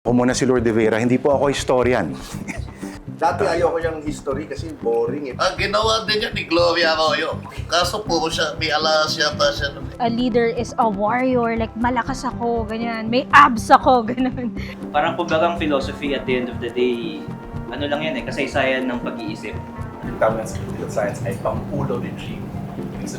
Ako muna si Lord de Vera, hindi po ako historian. Dati ayoko yung history kasi boring eh. Ang ginawa din niya ni Gloria Arroyo. Kaso puro siya, may alas yata siya. A leader is a warrior, like malakas ako, ganyan. May abs ako, ganun. Parang kumbagang philosophy at the end of the day, ano lang yan kasaysayan ng pag-iisip. Yung tawag sa political science ay pangulo regime.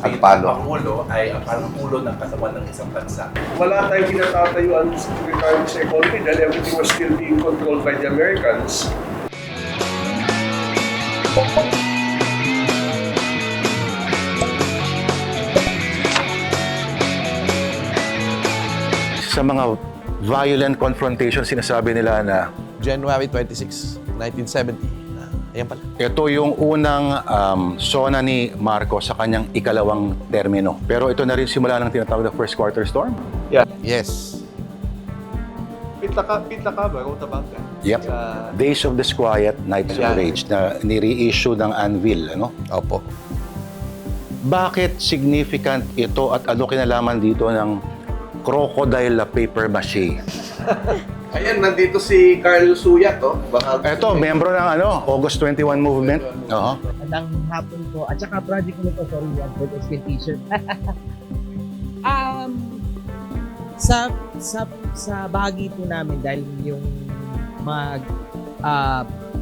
Ang palo. Ang pangulo ay ang pangulo ng katawan ng isang bansa. Wala tayong kinatatayuan sa retirement sa economy dahil everything was still being controlled by the Americans. Sa mga violent confrontation, sinasabi nila na January 26, 1970. Ayan pala. ito yung unang sona ni Marcos sa kanyang ikalawang termino. Pero ito na rin simula ng tinatawag na first quarter storm. Yes. Pitaka ba? Wrote about that. Yep. Days of Disquiet, Nights of Yeah. Rage na ni-reissue ng Anvil. Ano? Opo. Bakit significant ito at ano kinalaman dito ng crocodile na paper mache? Ayan, nandito si Carl Suya to. Baka Ito, membro ng August 21 movement. Oo. Magandang hapon po. At saka project ko nito, sorry, yan, for the t-shirt. Sa bahagi po namin, dahil yung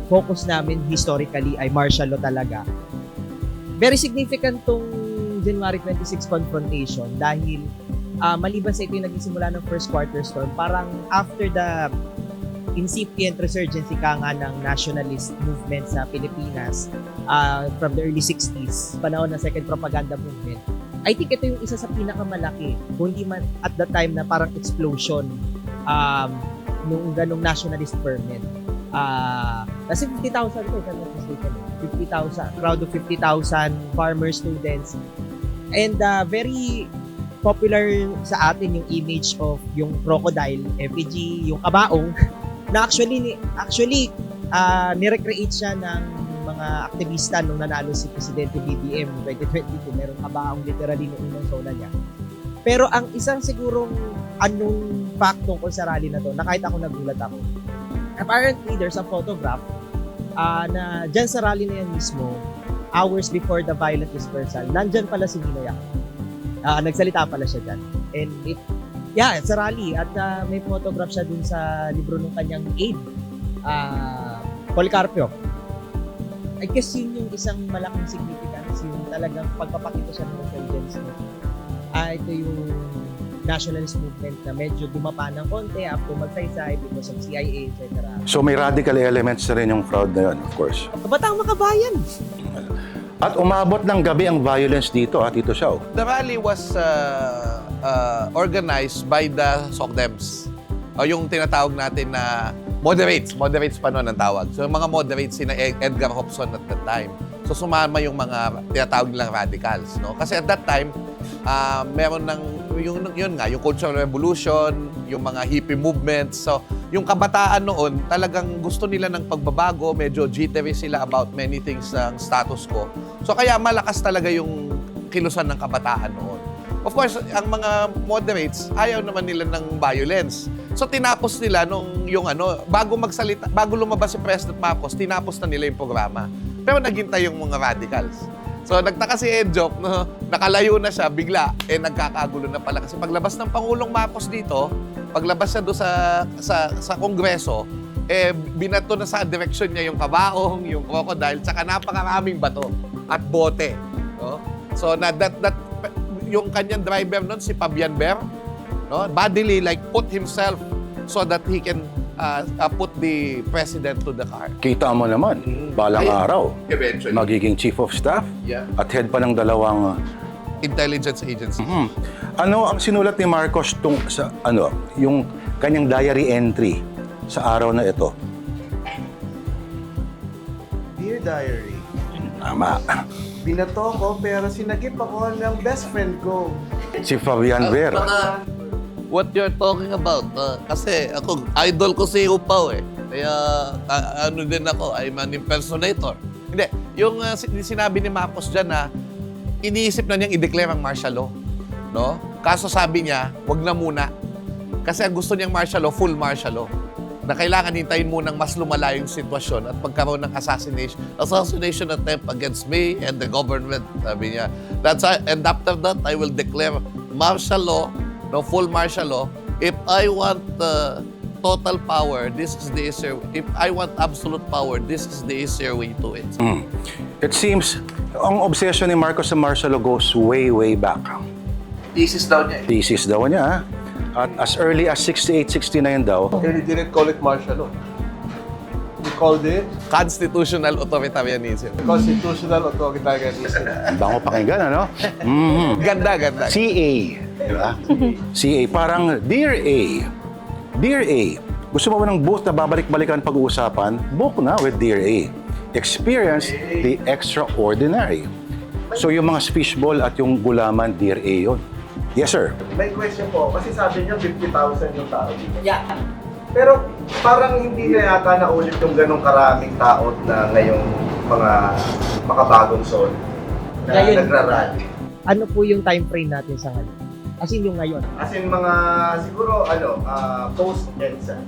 focus namin historically ay martial law talaga. Very significant tong January 26 confrontation dahil maliban sa ito yung naging simula ng first quarter storm, parang after the incipient resurgency ka nga ng nationalist movement sa Pilipinas from the early 60s, panahon ng second propaganda movement, I think ito yung isa sa pinakamalaki, kundi man at that time na parang explosion nung ganong nationalist ferment. Kasi 50,000 ito, if I'm not mistaken. 50,000, crowd of 50,000 farmers, students. And very popular sa atin yung image of yung crocodile, effigy, yung kabaong, na actually nirecreate siya ng mga aktivista nung nanalo si Presidente BBM 2022. Merong kabaong literally nung unang sola niya. Pero ang isang sigurong anong fact tungkol sa rally na to, na kahit ako nagulat ako, apparently there's a photograph na dyan sa rally na yan mismo, hours before the violent dispersal, nandyan pala si Ninoy Aquino. Nagsalita pala siya dyan. And sa rally. At may photograph siya dun sa libro ng kanyang aide, Policarpio. I guess yun yung isang malaking significance, yung talagang pagpapakita siya ng intelligence. Ito yung nationalist movement na medyo dumapa ng konti after magsaysay because of CIA, etc. So may radical elements na rin yung crowd na yun, of course. Kabatang makabayan! At umabot ng gabi ang violence dito, Tito Xiao. The rally was organized by the SOCDEMs. O yung tinatawag natin na moderates. Moderates pa noon ang tawag. So yung mga moderates, sina Edgar Hobson at that time. So sumama yung mga tinatawag nilang radicals. No? Kasi at that time, meron ng, yun nga, yung Cultural Revolution, yung mga hippie movements. So yung kabataan noon, talagang gusto nila ng pagbabago. Medyo jittery sila about many things ng status quo. So kaya malakas talaga yung kilusan ng kabataan noon. Of course, ang mga moderates, ayaw naman nila ng violence. So tinapos nila bago lumabas si President Marcos, tinapos na nila yung programa. Pero naghintay yung mga radicals. So nagtaka si Edjop, nakalayo na siya, bigla, nagkakagulo na pala. Kasi paglabas ng Pangulong Marcos dito, paglabas siya doon sa Kongreso, binato na sa direksyon niya yung kabaong, yung crocodile, tsaka napakaraming bato at bote. No? So yung kanyang driver nun, si Fabian Ber, no? Bodily put himself so that he can put the president to the car. Kita mo naman, balang araw, Eventually. magiging chief of staff Yeah. at head pa ng dalawang... Intelligence agency. Ano ang sinulat ni Marcos sa yung kanyang diary entry sa araw na ito? Dear Diary, Tama. binato ko pero sinagip ako ng best friend ko. Si Fabian Ber. What you're talking about? Kasi ako, idol ko si Upaw eh. Kaya din ako, I'm an impersonator. Hindi, yung sinabi ni Marcos dyan na iniisip na niyang i-declare ang martial law. No? Kaso sabi niya, wag na muna. Kasi ang gusto niyang martial law, full martial law. na kailangan hintayin munang mas lumala yung sitwasyon at magkaroon ng assassination attempt against me and the government. Sabi niya. And after that, I will declare martial law, no, full martial law. If I want total power, this is the easier. If I want absolute power, this is the easier way to it. It seems, ang obsession ni Marcos sa martial law goes way, way back. Thesis daw niya. Thesis daw niya. At as early as 68, 69 daw, And he didn't call it martial law. He called it Constitutional authoritarianism. constitutional authoritarianism. ang bango pakinggan, ano? Ganda, ganda. CA. Di ba? CA. Parang, Dear A, gusto mo ba ng booth na babalik-balikan pag-uusapan? Book na with Dear A. Experience the extraordinary. So yung mga fishball at yung gulaman, Dear A yun. Yes, sir. May question po, kasi sabi niya 50,000 yung tao dito. Yeah. Pero parang hindi na yata naulit yung ganong karaming tao na ngayong mga makabagong zone na Ngayon. nagrarally. Ano po yung time frame natin sa ngayon? As in yung ngayon. As in mga siguro post-EDSA.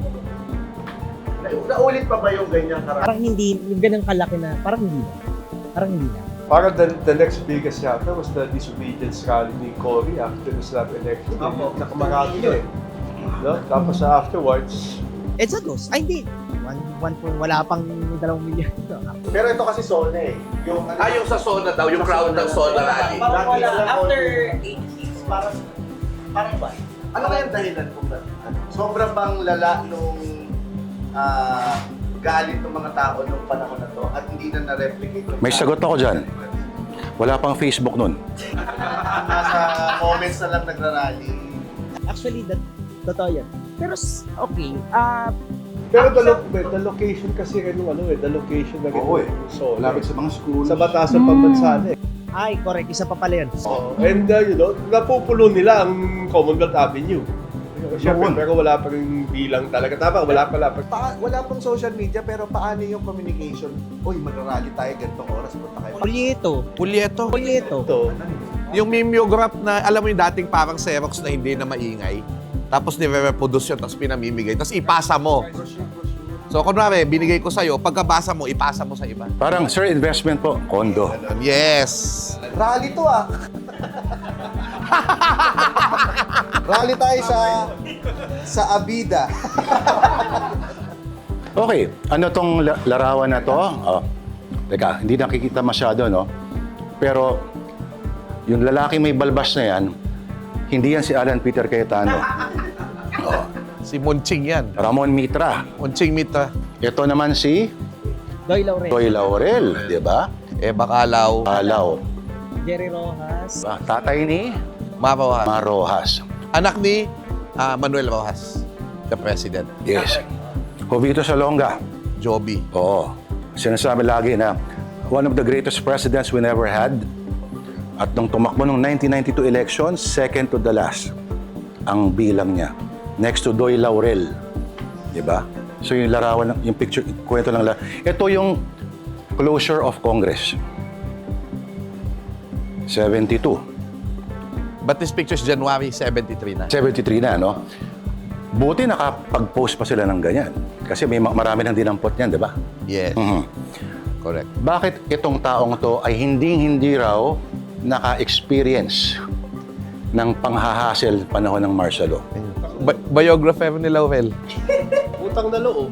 Naulit pa ba yung ganyan karami? Parang hindi, yung ganang kalaki na, parang hindi na. Parang hindi na. Parang the next biggest yata was the disobedience rally ni Cory after the snap election. Apo. Nakamarami na eh. No? Tapos afterwards, EDSA goes. Ay, hindi. Wala pang 2 milyon. Pero ito kasi zone eh. Yung, Yung sa SONA daw, yung crowd ng SONA rally. Parang wala, after 86, parang ba? Ano kaya ang dahilan kung ba? Sobrang bang lala nung galit ng mga tao nung panahon na to at hindi na na-replicate? May sagot ako dyan. Wala pang Facebook nun. Nasa comments na lang nagrarally. Actually, totoo yan. Pero, okay. pero the location kasi rin yung the location na rin. Oo eh. So, sa mga schools. sa batasan pambansa eh. Ay, correct. Isa pa pala yan. So, and napupulo nila ang Commonwealth Avenue. Siyempre, Noon. pero wala pa rin bilang talaga. Tama, wala pa. Wala pang social media pero paano yung communication? Uy, magrarally tayo ganitong oras, punta kayo. Pulyeto. Ito, Yung mimeograph na, alam mo yung dating parang Xerox na hindi na maingay. Tapos nire-reproduce yun, tapos pinamimigay. Tapos ipasa mo. So, kunwari, binigay ko sa'yo, pagkabasa mo, ipasa mo sa iba. Parang, sir, investment po, kondo. Yes! Rally to ah! Rally tayo sa Abida. Okay, ano tong larawan na to? Teka, hindi nakikita masyado, no? Pero, yung lalaki may balbas na yan, hindi yan si Alan Peter Cayetano. Si Monching yan. Ramon Mitra. Monching Mitra. Ito naman si Doy Laurel. Toy Laurel, di ba? Bakalaw. Alaw. Jerry Rojas. Tatay ni Marohan. Marojas. Anak ni Manuel Rojas, the president. Yes. Jovito Salonga. Joby. Oo. Sinasabi lagi na one of the greatest presidents we never had. At nung tumakbo nung 1992 elections, second to the last ang bilang niya. Next to Doy Laurel. Diba? So yung larawan, yung picture, kwento lang. Ito yung closure of Congress. 72. But this picture is January 73 na. 73 na, no? Buti nakapag-post pa sila ng ganyan. Kasi may marami nang dinampot niyan, di ba? Yes. Correct. Bakit itong taong to ay hindi raw naka-experience ng panghahasel panahon ng martial law? Biographer ni Laurel. utang na loob.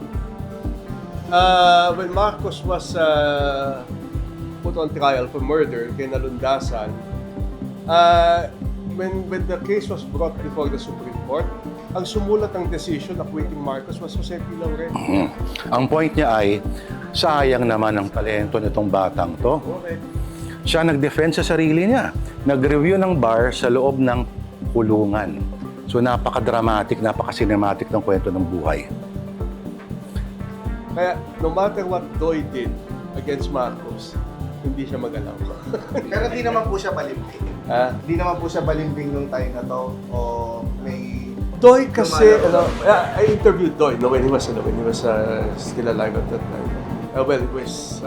When Marcos was put on trial for murder kay Nalundasan, when the case was brought before the Supreme Court, ang sumulat ng decision acquitting Marcos was Jose P. Laurel. Ang point niya ay, sayang naman ang talento nitong batang to. Okay. Siya nag-defend sa sarili niya. Nag-review ng bar sa loob ng kulungan. So napaka-dramatic, napaka-cinematic ng kwento ng buhay. Kaya no matter what Doy did against Marcos, hindi siya magalaw. Pero di naman po siya balimbing. Di naman po siya balimbing nung time na to o may Doy kasi, I interviewed Doy when he was still alive at that time. Well, it was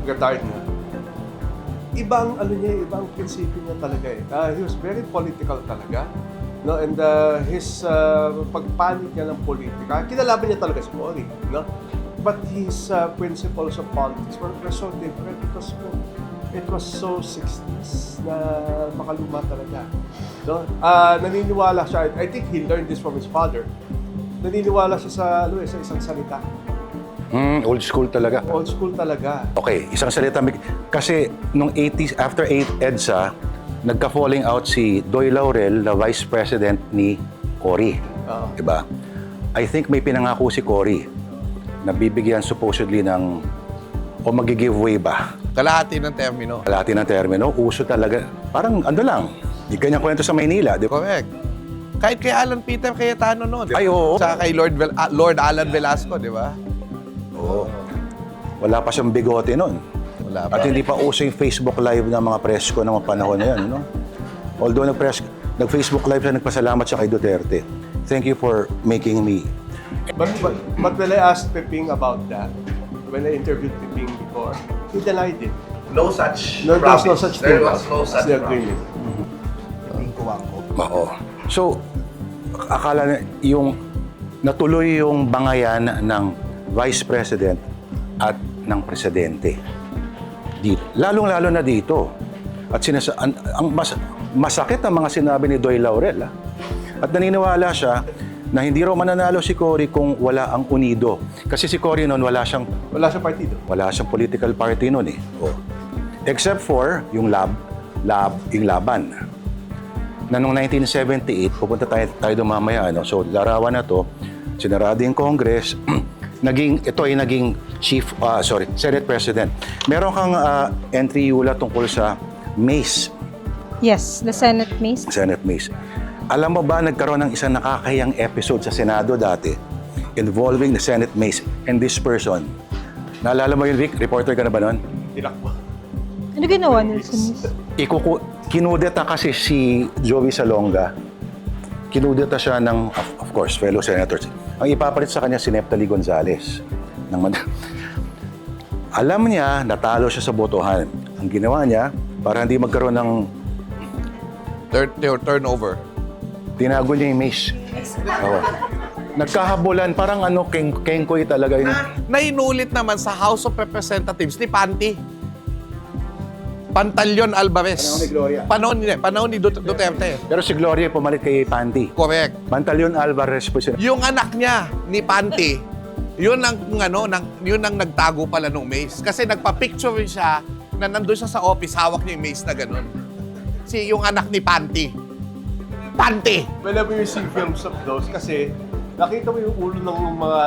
retired na. Ibang prinsipyo niya talaga eh. He was very political talaga. No? And his pagpanik niya ng politika, kinalaban niya talaga si Cory. No? But his principles of politics were so different because it was so 60s na makaluma talaga. No? Naniniwala siya, I think he learned this from his father. Naniniwala siya sa isang salita. Old school talaga. Old school talaga. Okay, isang salita. Kasi nung 80s, after EDSA, nagka-falling out si Doy Laurel, na Vice President ni Cory. Diba? I think may pinangako si Cory na bibigyan supposedly ng o mag-giveaway ba? Kalahati ng termino. Kalahati ng termino, uso talaga. Parang ano lang, di ganyang kwento sa Maynila. Di ba? Correct. Kahit kay Alan Peter Cayetano noon. Ay, oo. Saka kay Lord Alan Velasco, di ba? Oo. Wala pa siyang bigote noon. Wala pa. At hindi pa uso yung Facebook Live ng mga presko ng mga panahon na yan. No? Although nag-Facebook Live siya, nagpasalamat siya kay Duterte. Thank you for making me. But when I asked Peping about that, when I interviewed Peping before, he denied it. No such There's promise. no such There thing was no as such the promise. agreement. Oo. So, akala na yung natuloy yung bangayan ng Vice President at ng Presidente. Dito. Lalong-lalo na dito. At masakit ang mga sinabi ni Doy Laurel. At naniniwala siya na hindi raw mananalo si Cory kung wala ang unido. Kasi si Cory noon wala siyang partido. Wala siyang political party noon eh. Oh. Except for yung yung laban. Na noong 1978, pupunta tayo doon mamaya. Ano? So, larawan na to, sinarado yung Congress, ito ay naging Senate President. Meron kang entry Yula tungkol sa Mace. Yes, the Senate Mace. Senate Mace. Alam mo ba, nagkaroon ng isang nakakahiyang episode sa Senado dati involving the Senate Mace and this person. Naalala mo yun, Vic? Reporter ka na ba nun? Tinakbo. Ano ginawa Nelson? Kinudeta kasi si Joey Salonga. Kinudeta siya ng, of course, fellow senators. Ang ipapalit sa kanya si Neftali Gonzales. Alam niya, natalo siya sa botohan. Ang ginawa niya, para hindi magkaroon ng Turnover. tinago niya yung mace. Oo. Nagkahabulan, parang kengkoy talaga yun. Nainulit naman sa House of Representatives ni Panty. Pantaleon Alvarez. Panahon ni Duterte. Pero si Gloria pumalit kay Panty. Correct. Pantaleon Alvarez po siya. Yung anak niya ni Panty, yun ang nagtago pala ng mace. Kasi nagpa-picture rin siya na nandun siya sa office, hawak niya yung mace na gano'n. Yung anak ni Panty. Panty! Whenever you see films of those, kasi nakita mo yung ulo ng mga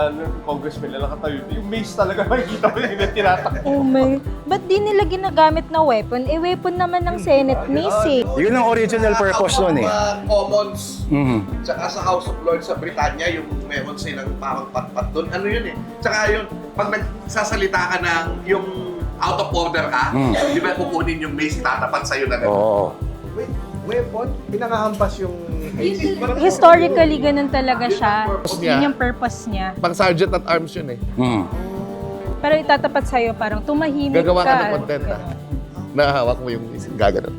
congressmen na nakatayo. Yung mace talaga makikita mo yung tinatakbo. Oh my. Ba't di nila ginagamit na weapon? Eh, weapon naman ng Senate Mace eh. Yun ang original purpose nun eh. Commons, Mhm. tsaka sa House of Lords sa Britanya, yung meron silang parang pat-pat doon. Ano yun eh? Tsaka yun, pag nagsasalita ka ng yung out of order ka, di ba kukunin yung mace, tatapat sa'yo na gano'n. Oo. Wait, weapon? Pinangahampas yung... Historically, ganun talaga siya. niya. Yun yung purpose niya. Pang sergeant at arms yun eh. Mhm. Pero itatapat sa'yo, parang tumahimik Gagawa ka ng ka. content ah. Nahawak mo yung gaganon.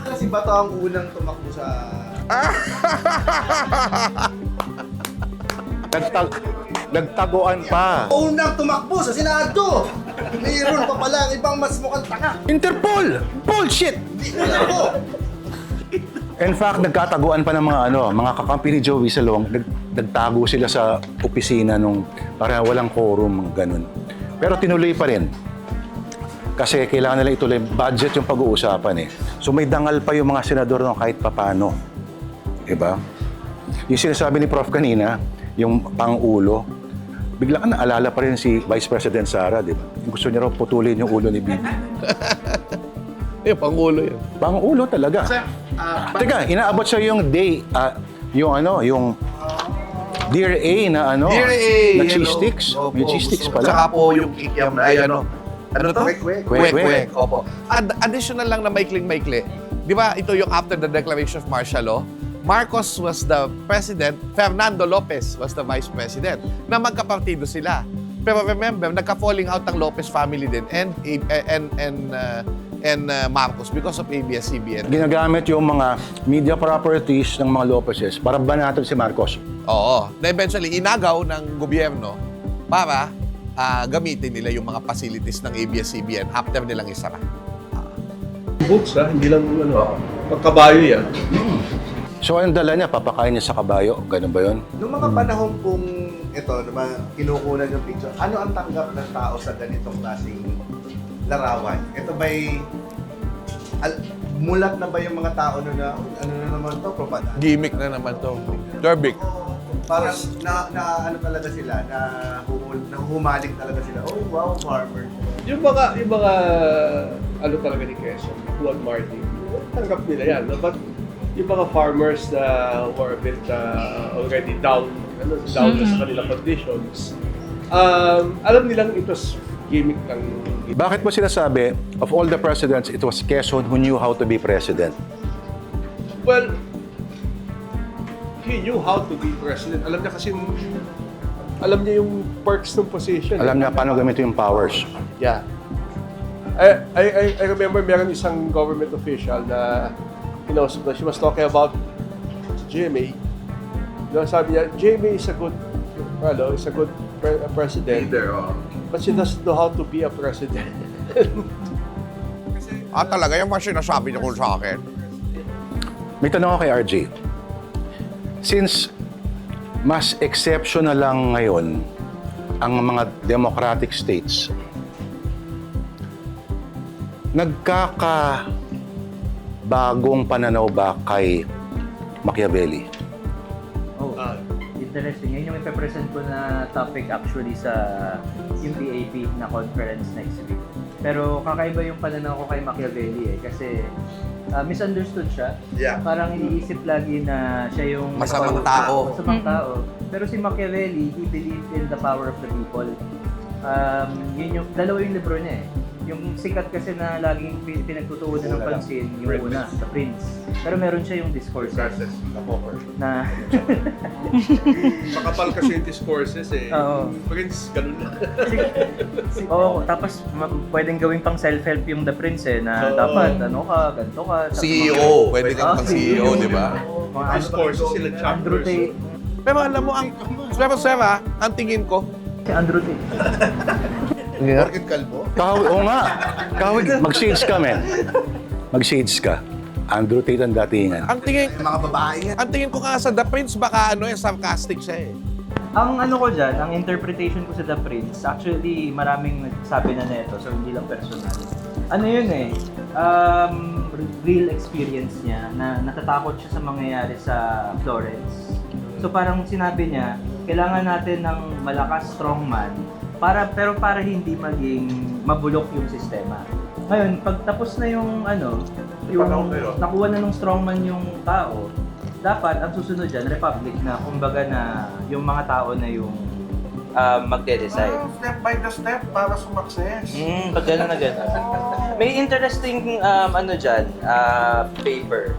Kasi Bato ang unang tumakbo sa... Nagtaguan pa. Unang tumakbo sa Senado! Mayroon pa pala ang ibang mas mukhang tanga. Interpol! Bullshit! In fact, nagkataguan pa ng mga kakampi ni Joey Salong, nagtago sila sa opisina nung para walang quorum, ganun. Pero tinuloy pa rin. Kasi kailangan nila ituloy, budget yung pag-uusapan eh. So may dangal pa yung mga senador nung kahit papano. Diba? Yung sinasabi ni Prof kanina, yung pang-ulo, bigla ka naalala pa rin si Vice President Sara, diba? Gusto niya raw putulin yung ulo ni Bibi. Pangulo yun. Pang-ulo talaga. Teka, inaabot siya yung day, yung Dear A na Dear A, na cheese sticks. May cheese sticks pala. Tsaka po yung kikiam na, ano to? Kwek-kwek. Kwek-kwek. Opo. Additional lang na maikling-maikli. Di ba, ito yung after the declaration of martial law, Marcos was the president, Fernando Lopez was the vice president, na magkapartido sila. Pero remember, nagka-falling out ang Lopez family din and and Marcos because of ABS-CBN. Ginagamit yung mga media properties ng mga Lopezes para banatan si Marcos. Oo. Na eventually, inagaw ng gobyerno para gamitin nila yung mga facilities ng ABS-CBN after nilang isara. Books, ha? Hindi lang, pagkabayo yan. So, ang dala niya, papakain niya sa kabayo. Ganun ba yun? Noong mga panahon pong ito, kinukunan yung picture, ano ang tanggap ng tao sa ganitong klaseng larawan? Ito ba'y mulat na ba yung mga tao na ano na naman to, propaganda? Gimmick na naman to. Derbic. Parang ano talaga sila, nahuhumaling talaga sila. Oh, wow, farmer. Yung mga ano talaga ni Quezon, Juan Martin, tanggap nila yan. No? But yung mga farmers na who are a bit already down na sa kanilang conditions, alam nilang it was gimmick ng... Bakit mo sinasabi, of all the presidents, it was Quezon who knew how to be president? Well, he knew how to be president. Alam niya kasi, alam niya yung perks ng position. Alam niya paano gamitin yung powers. Yeah. I remember meron isang government official na kinausap na, she was talking about GMA. Sabi niya, GMA is a good, president. Leader, But she doesn't know how to be a president. Talaga yung mga sinasabi niyo sa akin? May tanong ako kay RJ. Since mas exceptional lang ngayon ang mga democratic states, nagkakabagong pananaw ba kay Machiavelli? Oh, interesting. Yun yung ipapresent ko na topic actually sa yung PAP na conference next week. Pero kakaiba yung pananaw ko kay Machiavelli kasi misunderstood siya. Yeah. Parang iniisip lagi na siya yung Masamang tao. Masamang tao. Pero si Machiavelli, he believed in the power of the people. Yun yung, dalawa yung libro niya eh. Yung sikat kasi na laging pinagtutuunan ng pansin, yung una, The Prince. Pero meron siya yung discourses. Na Makapal kasi yung discourses eh. Oo. Prince, ganun na. Oo, tapos pwedeng gawing pang self-help yung The Prince eh, na dapat ano ka, ganito ka. Tapos CEO. Pwede kang pang CEO, di ba? Mga Discourses sila Andrew chapters. Tate. Pero alam mo, ang tingin ko, Si Andrew Tate. Bakit kalbo? Oo nga. Mag-shades ka, men. Mag-shades ka. Andrew Tate ang datingan. ang tingin, Mga babae yan. ang tingin ko nga sa The Prince, baka sarcastic siya eh. Ang ano ko dyan, ang interpretation ko sa The Prince, actually maraming nagsabi na neto, so hindi lang personal. Ano yun eh, real experience niya na natatakot siya sa mangyayari sa Florence. So parang sinabi niya, kailangan natin ng malakas strongman pero para hindi maging mabulok yung sistema. Ngayon, pag tapos na yung nakuha na ng strongman yung tao, dapat ang susunod dyan, republic na, kumbaga na yung mga tao na yung magde-decide. Step by the step para sumakses. Pag gano'n na gano'n. May interesting paper.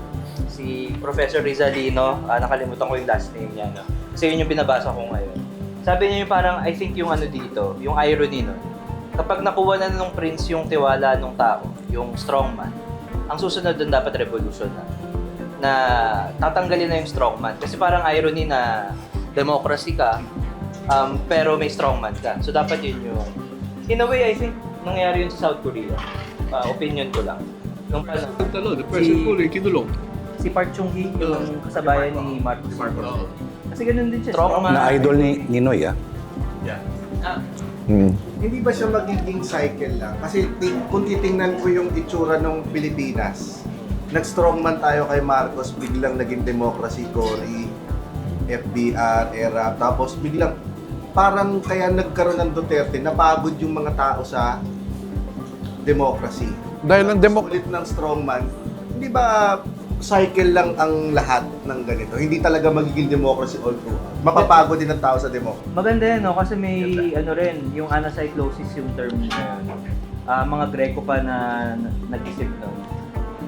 Si Professor Rizalino, nakalimutan ko yung last name niya. No? Kasi yun yung binabasa ko ngayon. Sabi niya yung parang, I think yung dito, yung irony nun. Kapag nakuha na ng prince yung tiwala ng tao, yung strongman, ang susunod dun dapat revolution na tatanggalin na yung strongman. Kasi parang irony na democracy ka, pero may strongman ka. So dapat yun yung... In a way, I think, nangyari yun sa South Korea. Opinion ko lang. Nung panahon, The president po kinulong. si Park Chung-hee, yung kasabayan ni Marcos. Kasi ganun din siya. Strongman. Na idol ni Ninoy, ah. Hindi ba siya magiging cycle lang? Kasi kung titingnan ko yung itsura ng Pilipinas, nag-strongman tayo kay Marcos, biglang naging democracy, Cory, FDR, era, tapos biglang parang kaya nagkaroon ng Duterte, napagod yung mga tao sa democracy. Dahil ng Ulit ng strongman, hindi ba cycle lang ang lahat ng ganito? Hindi talaga magiging democracy all through. Mapapagod din ang tao sa democracy. Maganda yan, no? Kasi may yung anacyclosis yung term na yun. Mga Greco pa na nag-isip nun.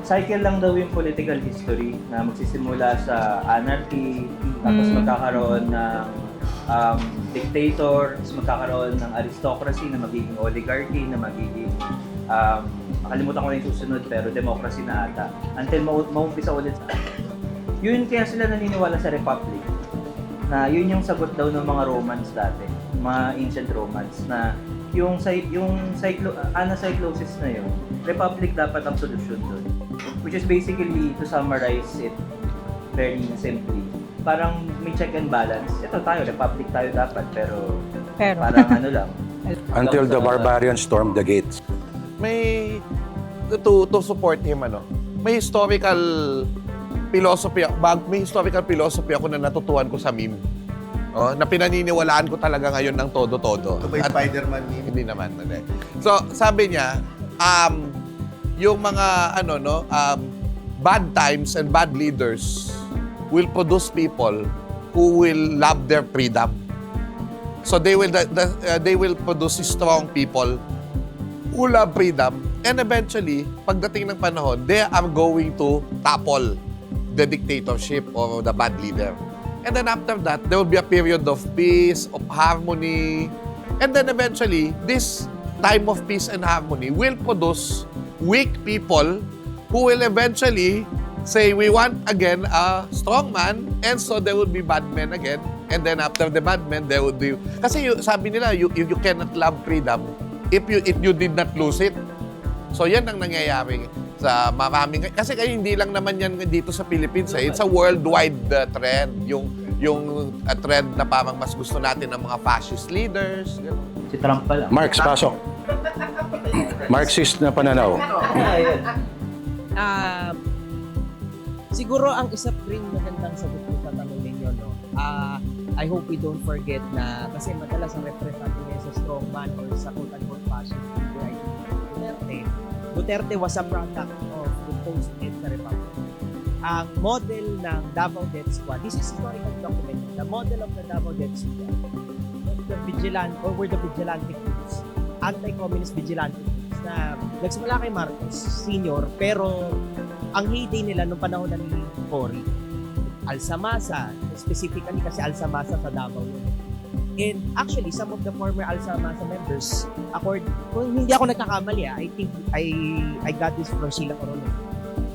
Cycle lang daw yung political history na magsisimula sa anarchy, tapos magkakaroon ng dictator, tapos magkakaroon ng aristocracy na magiging oligarchy, na magiging Nakalimutan ko na yung susunod pero democracy na ata. Until maumpisa ulit sa yun kaya sila naniniwala sa Republic. Na yun yung sagot daw ng mga Romans dati, mga ancient Romans, na yung anacyclosis na yun, Republic dapat ang solusyon doon. Which is basically, to summarize it very simply, parang may check and balance. Ito tayo, Republic tayo dapat, pero parang ano lang. Until the barbarians stormed the gates. May, to support him, may historical philosophy ako na natutuhan ko sa meme. Na pinaniniwalaan ko talaga ngayon ng todo-todo. Ito ba yung Spider-Man meme? Hindi naman. Hindi. So, sabi niya, yung mga, bad times and bad leaders will produce people who will love their freedom. So, they will produce strong people who love freedom. And eventually, pagdating ng panahon, they are going to topple the dictatorship or the bad leader. And then after that, there will be a period of peace, of harmony. And then eventually, this time of peace and harmony will produce weak people who will eventually say, we want again a strong man, and so there will be bad men again. And then after the bad men, there will be... Kasi sabi nila, you cannot love freedom if you did not lose it. So yan ang nangyayari sa maraming... Kasi hindi lang naman yan dito sa Philippines. It's a worldwide trend. Yung trend na parang mas gusto natin ng mga fascist leaders. Gano'n. Si Trump pa lang. Marx, pasok. Marxist na pananaw. Siguro ang isa rin magandang sagot ko sa tanong ninyo, no? I hope we don't forget na kasi madalas ang reference natin ngayon sa strongman or sa quote-unquote fascist figure ay Duterte. Duterte was a product of the post-EDSA Republic. Ang model ng Davao Death Squad, this is historical document, the model of the Davao Death Squad were the vigilante groups, anti-communist vigilante groups na nagsimula kay Marcos Sr. pero ang heyday nila nung panahon na ni Cory, Alsamasa, specifically kasi Alsamasa sa Davao yun. And actually, some of the former Alsamasa members, kung hindi ako nagkakamali, I think I got this from Sheila Coronel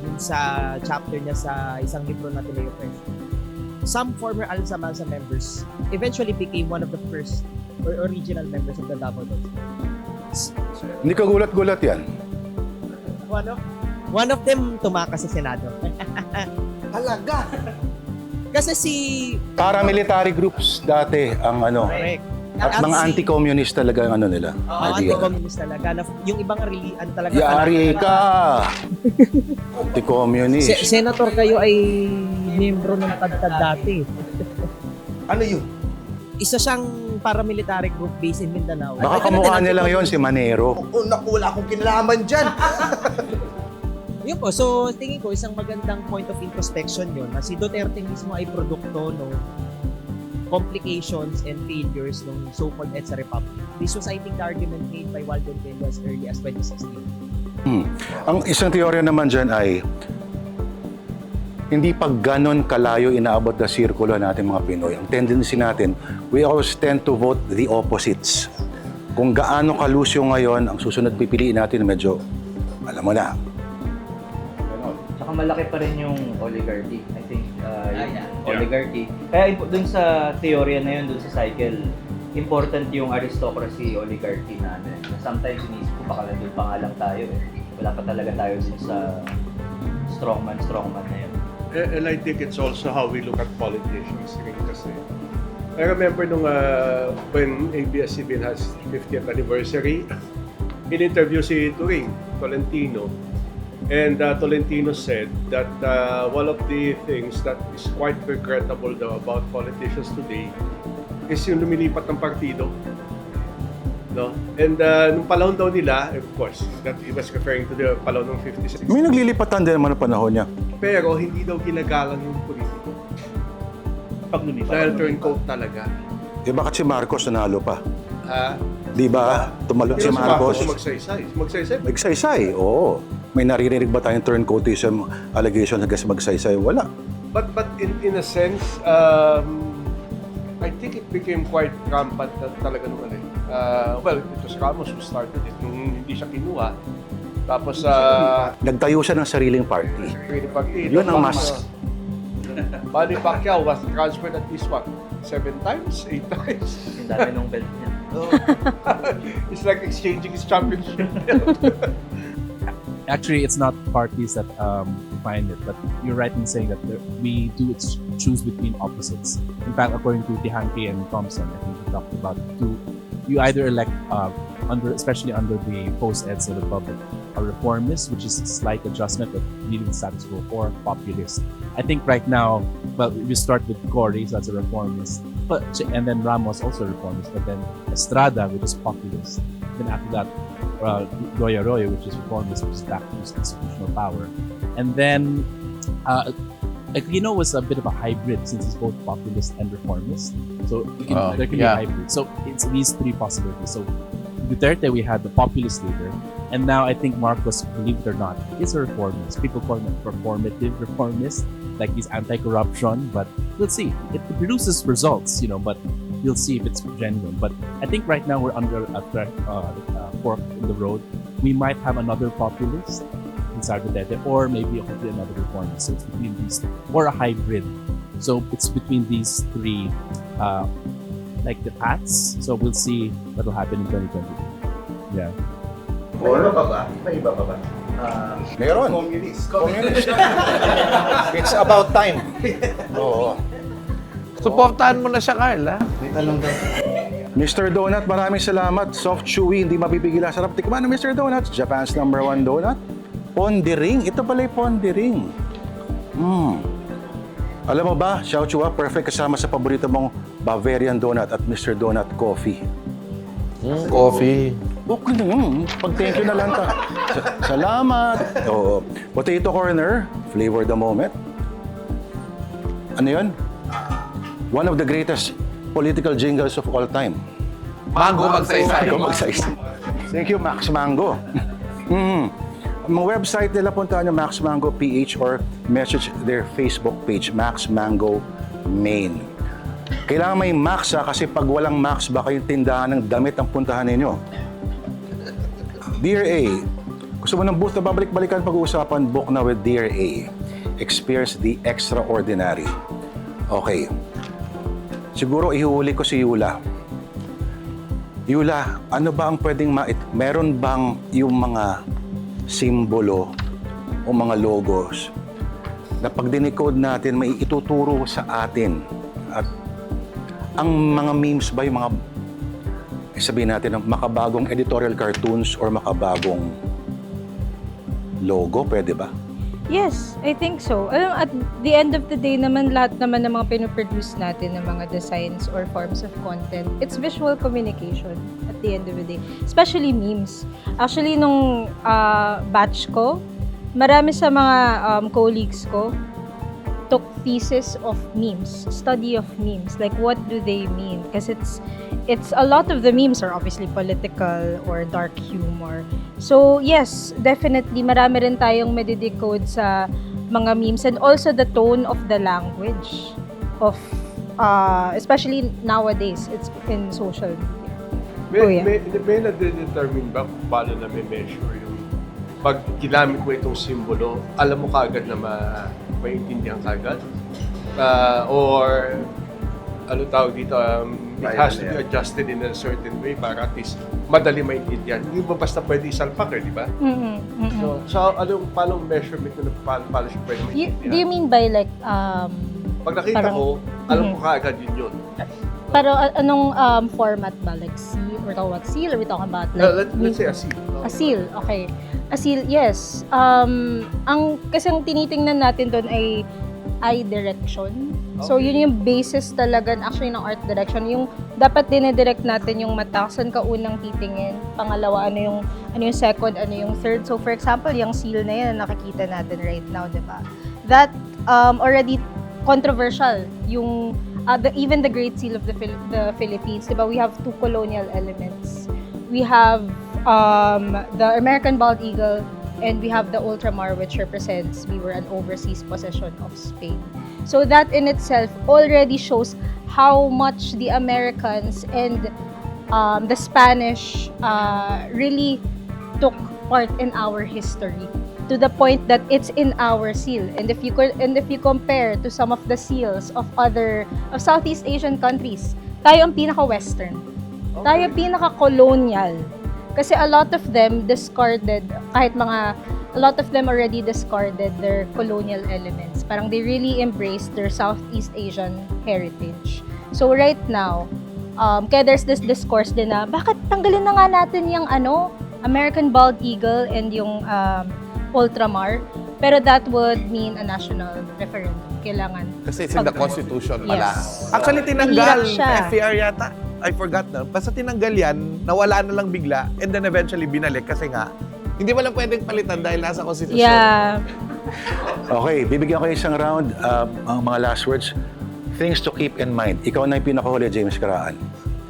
dun sa chapter niya sa isang libro na Tuleo Press. Some former Alsamasa members eventually became one of the first or original members of the Davao Death. Hindi ka gulat-gulat yan. One of them tumakas sa Senado. Halaga! Kasi si... Paramilitary groups dati ang Correct. at mga anti-communist talaga ang nila. idea. Anti-communist talaga. Yung ibang talaga... Yari ka! Anti-communist. Senator kayo ay miyembro ng TADTAD dati. Ano yun? Isa siyang paramilitary group based in Mindanao. Baka kamukha niya lang yon si Manero. Naku, wala akong kinalaman dyan. Yun po, so tingin ko isang magandang point of introspection yun na si Duterte mismo ay produkto ng complications and failures ng so-called EDSA Republic. This was, I think, the argument made by Walden Villa as early as 2016. Ang isang teorya naman dyan ay hindi pag ganon kalayo inaabot na sirkulo natin mga Pinoy. Ang tendency natin, we always tend to vote the opposites. Kung gaano kalusyo ngayon, ang susunod pipiliin natin medyo, alam mo na. Saka malaki pa rin yung oligarchy. I think oligarchy. Kaya dun sa teorya na yun, dun sa cycle, important yung aristocracy, oligarchy na sometimes inisip ko baka nandun pa nga lang tayo eh. Wala pa talaga tayo dun sa strongman na yun. And I think it's also how we look at politicians rin kasi. I remember nung when ABS-CBN has 50th anniversary, in-interview si Turing, Tolentino. And Tolentino said that one of the things that is quite regrettable daw about politicians today is yung lumilipat ng partido. No? And nung panahon daw nila, of course, that he was referring to the panahon ng 56. May naglilipatan din naman ang panahon niya. Pero hindi daw ginagalang yung politiko. Pag lumipat. Dahil turncoat talaga. Eh bakit si Marcos nanalo pa? Ha? Di ba? Tumalon si Marcos. Magsaysay. Magsaysay, oo. May naririnig ba tayong turncoatism allegation hanggang sa magsaysay? Wala. But in a sense, I think it became quite rampant na talaga nung well, it was Ramos who started it. Nung hindi siya kinuha, Tapos Nagtayo siya ng sariling party. Really party. Yun ang mas... Manny Pacquiao was transferred at least what? 7 times? 8 times? Ang dami nung belt niya. It's like exchanging his championship. Actually, it's not parties that define it, but you're right in saying that we do choose between opposites. In fact, according to Tihanke and Thompson, I think we talked about you either elect especially under the post-EDSA Republic, a reformist, which is a slight adjustment but leaving the status quo, or populist. I think right now, well, we start with Cory, so that's a reformist, and then Ramos also a reformist, but then Estrada, which is populist. Then after that, Goya Arroyo, which is reformist, which is back to institutional power. And then Aquino was a bit of a hybrid since he's both populist and reformist. So there can be a hybrid. So it's these three possibilities. So Duterte, we had the populist leader, and now I think Marcos, believe it or not, is a reformist. People call him a performative reformist, like he's anti-corruption, but we'll see. It produces results, but we'll see if it's genuine. But I think right now we're under a fork in the road. We might have another populist inside Duterte, or maybe another reformist. So it's between these, or a hybrid. So it's between these three, like the paths. So we'll see what will happen in 2020. Yeah. May iba pa ba? May iba pa ba? Meron. Communist. It's about time. Oo. Supportahan mo na siya, Carl, ha? May tanong daw. Mr. Donut, maraming salamat. Soft, chewy, hindi mapipigilan. Sarap tikman ng Mr. Donut. Japan's #1 donut. Pondering. Ito pala yung Pondering. Alam mo ba, Xiao Chua, perfect kasama sa paborito mong Bavarian Donut at Mr. Donut Coffee. Coffee. Okay na yun. Pag-thank you na lang ka. Salamat. Oo. Potato Corner, flavor the moment. Ano yun? One of the greatest political jingles of all time. Mango magsaysay. Mango magsaysay. Thank you, Max Mango. Ang website nila, puntaan nyo Max Mango PH or message their Facebook page, Max Mango Maine. Kailangan may Max kasi pag walang Max, baka yung tindahan ng damit ang puntahan ninyo. Dear A, gusto mo ng booth na babalik-balikan pag-uusapan, book na with Dear A. Experience the extraordinary. Okay. Siguro ihuli ko si Yula. Yula, ano ba ang pwedeng meron bang yung mga simbolo o mga logos na pag dinicode natin may ituturo sa atin? At ang mga memes ba yung mga sabihin natin makabagong editorial cartoons or makabagong logo, pwede ba? Yes, I think so. At the end of the day naman, lahat naman ng mga pinoproduce natin ng mga designs or forms of content, it's visual communication at the end of the day. Especially memes. Actually, nung batch ko, marami sa mga colleagues ko took pieces of memes, study of memes. Like, what do they mean? Because it's a lot of the memes are obviously political or dark humor. So, yes, definitely, marami rin tayong medidecode sa mga memes and also the tone of the language of, especially nowadays, it's in social media. May na-determine ba kung paano na may measure yung pag ginamit mo itong simbolo, alam mo kaagad na maintindihan kaagad? Or ano tawag dito, it has to be adjusted in a certain way para at least madali maintindihan. Hindi ba basta pwede isalpak di ba? So paano measurement na paano siya pwede maintindihan? Do you mean by like, pag nakita ko, alam ko kaagad yun. Pero anong format ba? Like seal? We're talking about seal or we're talking about like... Let's say a seal. A seal, okay. A seal, yes. Kasi ang tinitingnan natin doon ay eye direction. So, yun yung basis talaga actually ng art direction. Yung dapat dinidirect natin yung mata, saan ka unang titingin. Pangalawa, ano yung second, ano yung third. So, for example, yung seal na yan na nakikita natin right now, di ba? That already controversial. Yung even the Great Seal of the Philippines, di ba? We have two colonial elements. We have the American bald eagle and we have the ultramar, which represents we were an overseas possession of Spain. So that in itself already shows how much the Americans and the Spanish really took part in our history to the point that it's in our seal. And if you compare to some of the seals of Southeast Asian countries, tayo ang pinaka-western. Tayo pinaka-colonial. Kasi a lot of them already discarded their colonial elements. Parang they really embraced their Southeast Asian heritage. So right now, kaya there's this discourse din na, bakit tanggalin na nga natin yung American Bald Eagle and yung Ultramar? Pero that would mean a national referendum. Kailangan. Kasi it's in the Constitution pala. Yes. Actually, tinanggal. Mahirap siya. FAR yata. I forgot na. Basta tinanggal yan, nawala na lang bigla, and then eventually binalik kasi nga, hindi mo lang pwedeng palitan dahil nasa Constitution. Yeah. Okay, bibigyan ko isang round. Ang mga last words. Things to keep in mind. Ikaw na yung pinakahuli, James Caraan.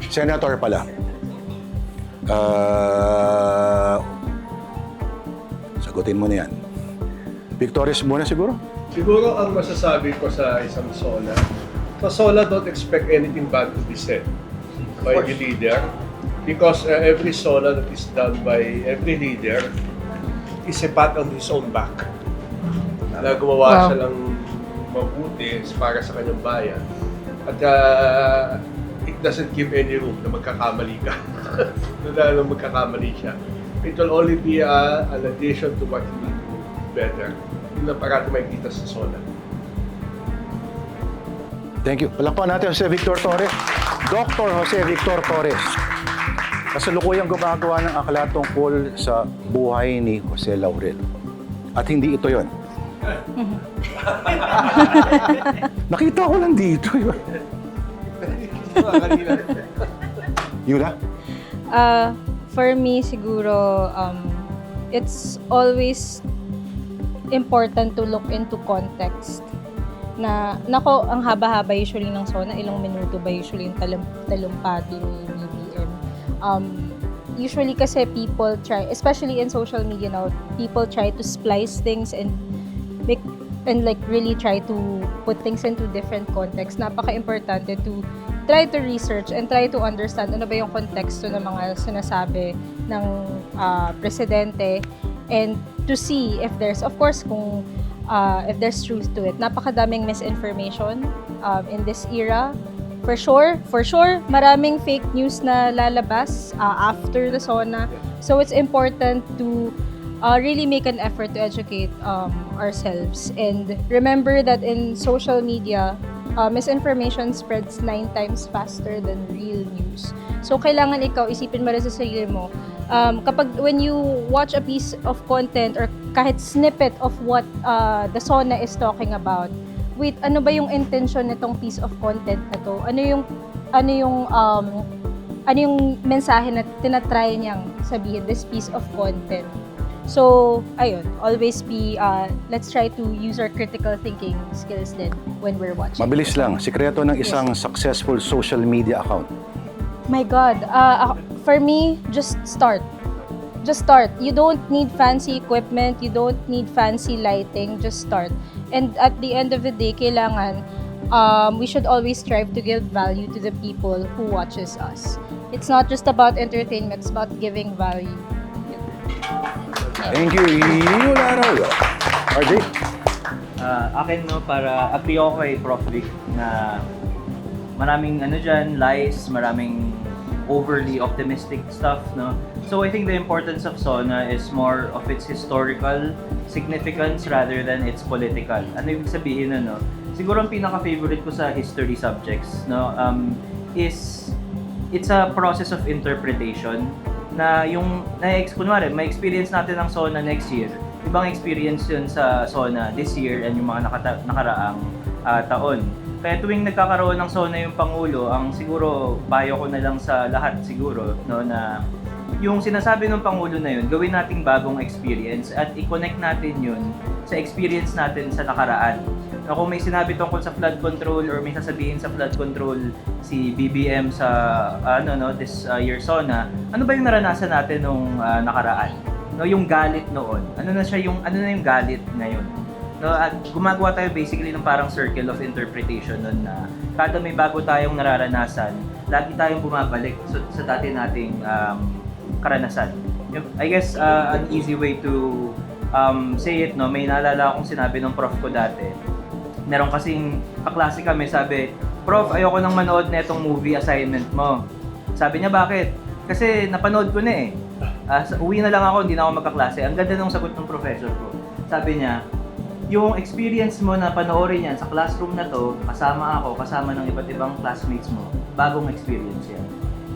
Senator pala. Sagutin mo na yan. Victorious muna siguro? Siguro ang masasabi ko sa isang SONA, sa SONA don't expect anything bad to be said by the leader because every SONA that is done by every leader is a pat on his own back. Na gumawa siya ng mabuti para sa kanyang bayan. At it doesn't give any room na magkakamali ka. na magkakamali siya. It will only be an addition to what you will do better. Yun ang parati makikita sa SONA. Thank you. Palakpan natin Jose Victor Torres. Dr. Jose Victor Torres. Kasalukuyang gumagawa ng akla tungkol sa buhay ni Jose Laurel. At hindi ito yon. Nakita ko lang dito. Yula? For me, siguro, it's always important to look into context. Ang haba-haba usually ng SONA, ilang minuto ba usually yung talumpati ni BBM. Usually kasi people try, especially in social media now, people try to splice things and really try to put things into different context. Napaka-importante to try to research and try to understand ano ba yung konteksto ng mga sinasabi ng presidente and to see if there's, of course, if there's truth to it. Napakadaming misinformation in this era. For sure, maraming fake news na lalabas after the SONA. So it's important to really make an effort to educate ourselves. And remember that in social media, misinformation spreads 9 times faster than real news. So kailangan ikaw, isipin mo rin sa sarili mo, when you watch a piece of content or kahit snippet of what the SONA is talking about, wait, ano ba yung intention nitong piece of content na to? Ano yung mensahe na tinatry niyang sabihin, this piece of content? So, ayun, always let's try to use our critical thinking skills din when we're watching. Mabilis lang, sikreto ng isang successful social media account. My God, for me, just start. Just start. You don't need fancy equipment, you don't need fancy lighting, just start. And at the end of the day, kailangan, we should always strive to give value to the people who watches us. It's not just about entertainment, it's about giving value. Thank you, Yularo. RJ? Akin para agree ako kay Prof. Vic na maraming lies, maraming overly optimistic stuff, no? So I think the importance of SONA is more of its historical significance rather than its political. Ano ibig sabihin no? Siguro ang pinaka-favorite ko sa history subjects, no, is it's a process of interpretation na yung kunwari, may experience natin ng SONA next year. Ibang experience yun sa SONA this year and yung mga nakaraang taon. Kaya tuwing nagkakaroon ng SONA yung Pangulo, ang siguro payo ko na lang sa lahat siguro, no, na yung sinasabi ng Pangulo na yun, gawin nating bagong experience at i-connect natin yun sa experience natin sa nakaraan. Na kung may sinabi tungkol sa flood control or may sasabihin sa flood control si BBM sa this year SONA, ano ba yung naranasan natin nung nakaraan? No, yung galit noon. Ano na yung galit ngayon? No, at gumagawa tayo basically ng parang circle of interpretation nun na kada may bago tayong nararanasan, lagi tayong bumabalik sa dati nating karanasan. I guess an easy way to say it, no, may naalala akong sinabi ng prof ko dati. Meron kasing kaklase kami, sabi, "Prof, ayoko nang manood na itong movie assignment mo." Sabi niya, "Bakit?" "Kasi napanood ko na eh. Uwi na lang ako, hindi na ako magkaklase." Ang ganda ng sagot ng professor ko. Sabi niya, yung experience mo na panoorin yan sa classroom na to, kasama ako, kasama ng iba't ibang classmates mo, bagong experience yan.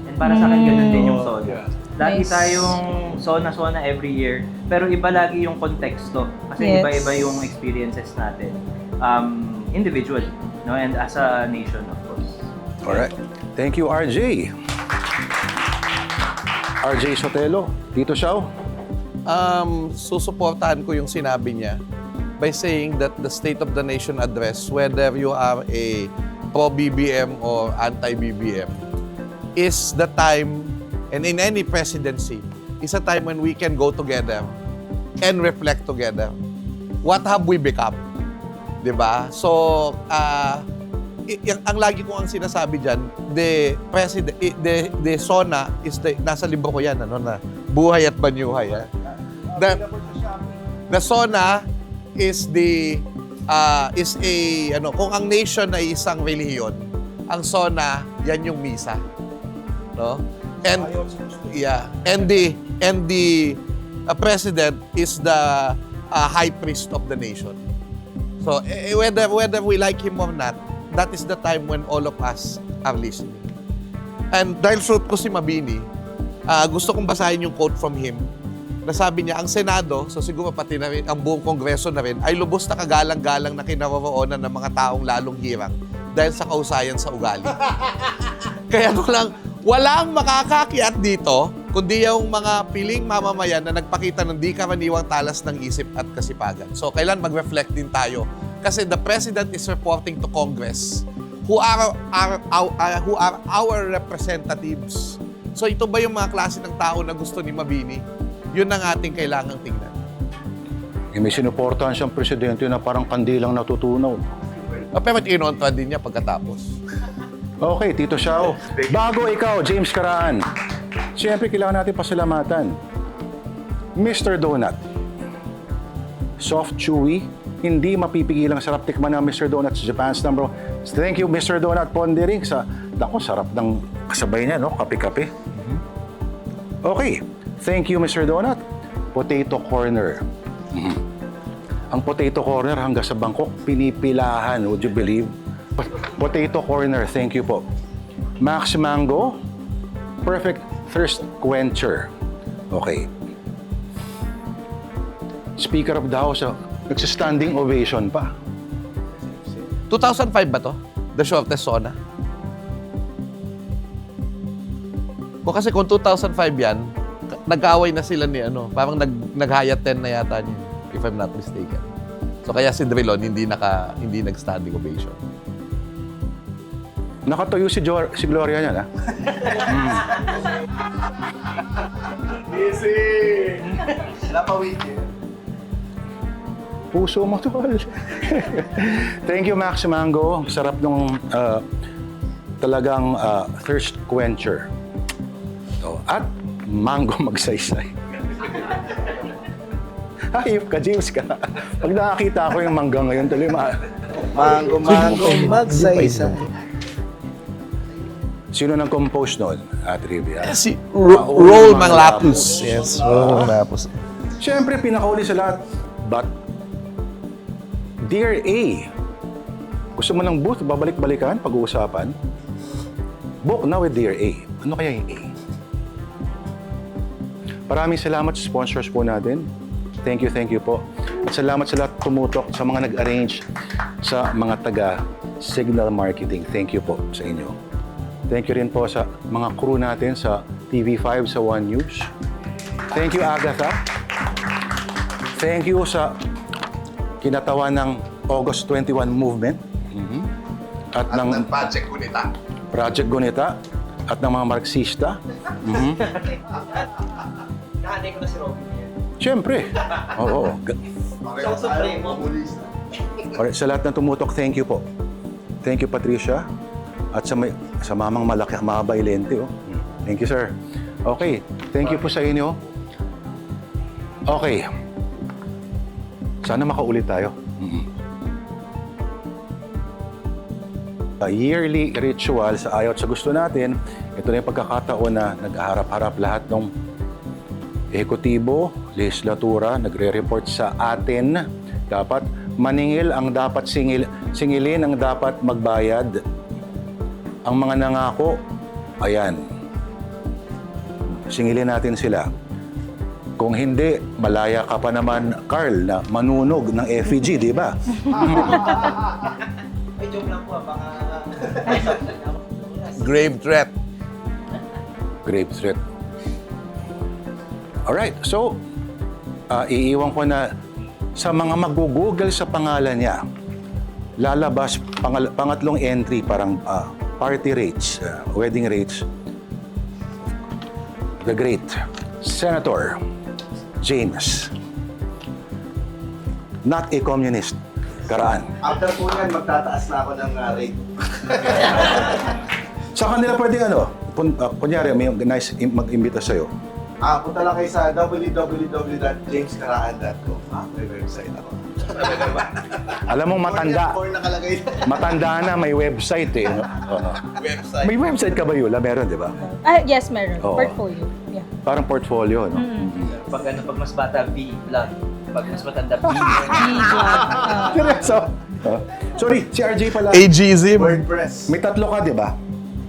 And para sa akin, ganun din yung SONA. Lagi Nice. tayong SONA every year, pero iba lagi yung konteksto. Kasi Yes. iba-iba yung experiences natin. Individually, no? And as a nation, of course. Alright. Thank you, RJ. RJ Sotelo, Tito Xiao. Susuportahan ko yung sinabi niya by saying that the State of the Nation address, whether you are a pro-BBM or anti-BBM, is the time, and in any presidency, is a time when we can go together and reflect together. What have we become? Diba? So, ang lagi ko ang sinasabi dyan, the SONA is nasa libro ko yan, na Buhay at Banyuhay. The SONA is kung ang nation ay isang relihiyon, ang SONA, yan yung misa. No? And the president is the high priest of the nation. So whether we like him or not, that is the time when all of us are listening. And dahil suot ko si Mabini, gusto kong basahin yung quote from him. Nasabi niya, ang Senado, so siguro pati na rin, ang buong Kongreso na rin, ay lubos na kagalang-galang na kinaroroonan ng mga taong lalong hirang dahil sa kausayan sa ugali. Kaya walang makakakiat dito, kundi yung mga piling mamamayan na nagpakita ng di karaniwang talas ng isip at kasipagan. So kailan mag-reflect din tayo? Kasi the President is reporting to Congress who are our representatives. So ito ba yung mga klase ng tao na gusto ni Mabini? Yun ang ating kailangang tingnan. May sinuportahan siyang presidente na parang kandilang natutunaw. Pero inontra din niya pagkatapos. Okay, Tito Xiao. Bago ikaw, James Karaan. Siyempre, kailangan natin pasalamatan. Mr. Donut. Soft, chewy, hindi mapipigilang sarap tikman ng Mr. Donut sa Japan's number. Thank you, Mr. Donut Pondering. Sarap ng kasabay niya, no? Kape-kape. Okay. Thank you, Mr. Donut. Potato Corner. Ang Potato Corner hanggang sa Bangkok, pinipilahan. Would you believe? Potato Corner, thank you po. Max Mango, perfect thirst quencher. Okay. Speaker of the House, nagsa-standing ovation pa. 2005 ba to? The shortest SONA? Kasi kung 2005 yan, nag-away na sila ni parang nag-Hyatt 10 na yata niya, if I'm not mistaken. So kaya si Drilon hindi nag-standing ovation. Nakatuyo si Gloria niyan, ha? Easy! Napawigil. Puso mo, tol. Thank you, Max Mango. Sarap nung talagang thirst quencher. At mango magsaysay. Hayop ka, James ka. Pag nakakita ko yung mangga ngayon, tuloy Mango magsaysay. Sino nang compose noon? Trivia. Si Roll Manglapus. Yes, Roll Manglapus. Siyempre, pinakauli sa lahat. But, Dear A, gusto mo ng booth, babalik-balikan, pag-uusapan? Book na with Dear A. Ano kaya yung A? Maraming salamat sa sponsors po natin. Thank you po. At salamat sa lahat tumutok, sa mga nag-arrange, sa mga taga-Signal Marketing. Thank you po sa inyo. Thank you rin po sa mga crew natin sa TV5, sa One News. Thank you, Agatha. Thank you sa kinatawan ng August 21 movement. At ng Project Gunita. Project Gunita. At ng mga Marxista. Nahanay ko na si Robin. Siyempre. Oo. Alright, sa lahat ng tumutok, thank you po. Thank you, Patricia. At sa mamang malaki, mabailente. Oh. Thank you, sir. Okay, thank you po sa inyo. Okay. Sana makaulit tayo. A yearly ritual sa ayaw at sa gusto natin, ito na yung pagkakataon na nagharap-harap lahat ng ehekutibo, legislatura, nagre-report sa atin. Dapat maningil ang dapat singilin ang dapat magbayad. Ang mga nangako, ayan. Singilin natin sila. Kung hindi, malaya ka pa naman, Carl, na manunog ng FEG, di ba? May joke lang po, baka... Grave threat. Grave threat. Alright, so, iiwan ko na sa mga mag-google sa pangalan niya, lalabas pangatlong entry, parang party rates, wedding rates, the great Senator James. Not a communist. Karaan. After po yan, magtataas na ako ng rate. Sa kanila pwede kunyari may nice mag-imbita sa'yo. Punta lang kayo sa www.jameskaraan.com. May website ako. Alam mo, matanda. Or nakalagay. Matanda na, may website eh. No? Website. May website ka ba, Yula? Meron, di ba? Yes, meron. Oo. Portfolio. Yeah. Parang portfolio, no? Pag mas bata, V, vlog. Pag mas matanda, B. Seryoso? Sorry, si RJ pala. Ageism. WordPress. May 3 ka, di ba?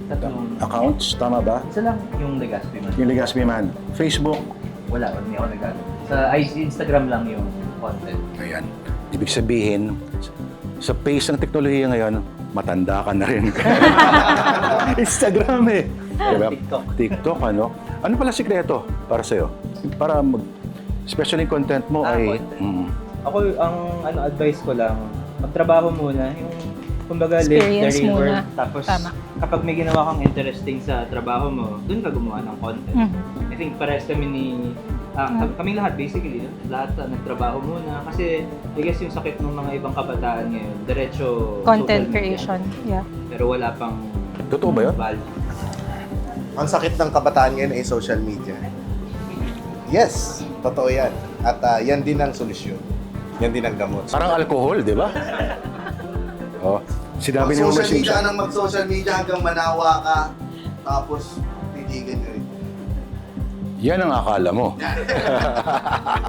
Tatlong. Accounts, tama ba? Isa lang yung Legazpi man. Yung Legazpi Man. Facebook. Wala, hindi ako nagagawa. Sa Instagram lang yung content. Ayan. Ibig sabihin, sa pace ng teknolohiya ngayon, matanda ka na rin. Instagram eh. Diba? TikTok. Ano? Ano pala sikreto para sa'yo? Para especially content mo ay... Content. Ako, ang advice ko lang, magtrabaho muna. Yung, kumbaga, live the Experience real world. muna. Tapos, Tama. kapag may ginawa kang interesting sa trabaho mo, dun ka gumawa ng content. I think parehas kami kaming lahat basically, lahat nagtrabaho muna. Kasi, I guess yung sakit ng mga ibang kabataan ngayon, diretso Content social media. creation. Yeah. Pero wala pang Totoo ba yun? value. Ang sakit ng kabataan ngayon ay social media. Yes, totoo yan. At yan din ang solusyon. Yan din ang gamot. Parang alcohol, di ba? Oh, sinabi ni Homer Mag-social media ka Simpson. nang mag-social media hanggang manawa ka. Tapos, titigan ka rin. Yan ang akala mo.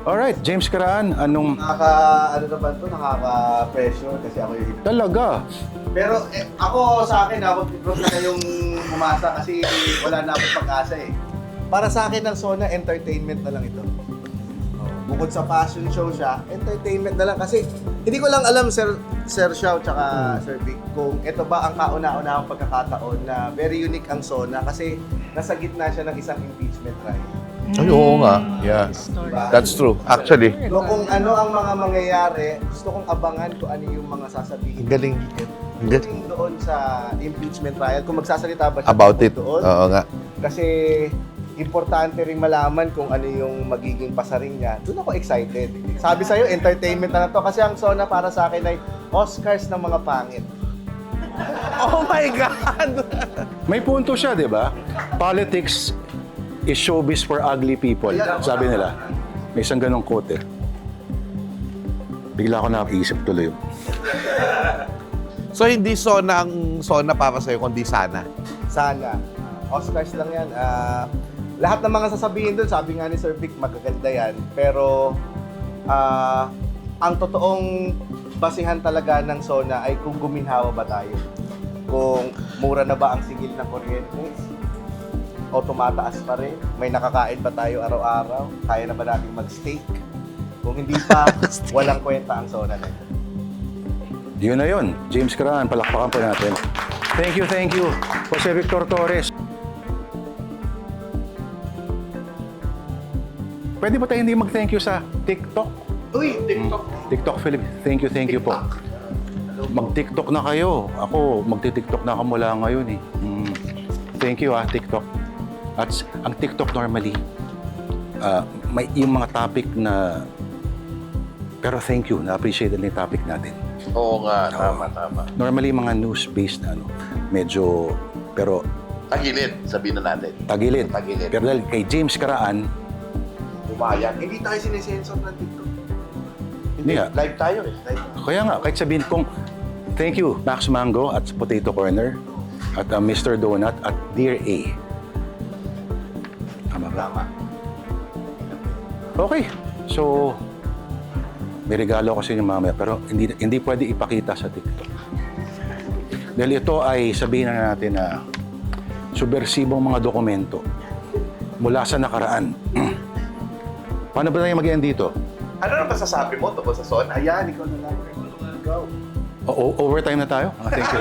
Alright, James Karaan, anong... Nakaka-pressure kasi ako yung... Talaga? Pero ako sa akin, huwag na kayong pumasa kasi wala na akong pag-asa eh. Para sa akin, ang Sona, entertainment na lang ito. Bukod sa fashion show siya, entertainment na lang. Kasi hindi ko lang alam, Sir Xiao tsaka Sir Vic, kung ito ba ang kauna-unahang pagkakataon na very unique ang Sona kasi nasa gitna siya ng isang impeachment trial. Ay, oo nga. Yeah. Diba? That's true. Actually. So kung ano ang mga mangyayari, gusto kong abangan kung ano yung mga sasabihin. Galing. Galing doon sa impeachment trial, kung magsasalita ba siya About it. doon. Oo nga. Kasi importante rin malaman kung ano yung magiging pasaring niya. Doon ako excited. Sabi sa'yo, entertainment na to. Kasi ang Sona para sa akin ay Oscars ng mga pangit. Oh my God! May punto siya, di ba? Politics is showbiz for ugly people, sabi nila. May isang ganong quote eh. Bigla ako napaisip tuloy. So, hindi Sona ang Sona para sa'yo, kundi sana. Sana. Oscars lang yan. Lahat ng mga sasabihin doon, sabi nga ni Sir Vic, magaganda yan. Pero, ang totoong basihan talaga ng Sona ay kung guminhawa ba tayo. Kung mura na ba ang sigil ng kuryente, o tumataas pa rin, may nakakain ba tayo araw-araw, kaya na ba natin mag-steak? Kung hindi pa, walang kwenta ang Sona na ito. Yun na yun. James Karaan, palakpakan po natin. Thank you, thank you. Jose Victor Torres. Pwede ba tayo hindi mag-thank you sa TikTok? Uy, TikTok! TikTok, Philip. Thank you po. Mag-TikTok na kayo. Ako, magti-TikTok na ako mula ngayon eh. Thank you TikTok. At ang TikTok normally, may yung mga topic na... Pero thank you, na-appreciate din yung topic natin. Oo nga, tama. Normally, mga news-based na medyo... Pero Tagilid, sabihin na natin. Tagilid. Tagilid. Pero dahil kay James Karaan, Umayan. Hindi tayo sinesensor ng TikTok. Hindi nga. Live tayo eh. Live. kaya nga, kahit sabihin kong, thank you, Max Mango at Potato Corner, at Mr. Donut, at Dear A. Tama ba? Tama. Okay. So, may regalo ko sa inyo mamaya, pero hindi pwede ipakita sa TikTok. Dahil ito ay sabihin na natin na subversibong mga dokumento mula sa nakaraan. Paano ba tayo mag-end dito? Ano na masasabi mo tungkol sa Son? Ayan, ikaw na lang. Ikaw. Overtime na tayo? Thank you.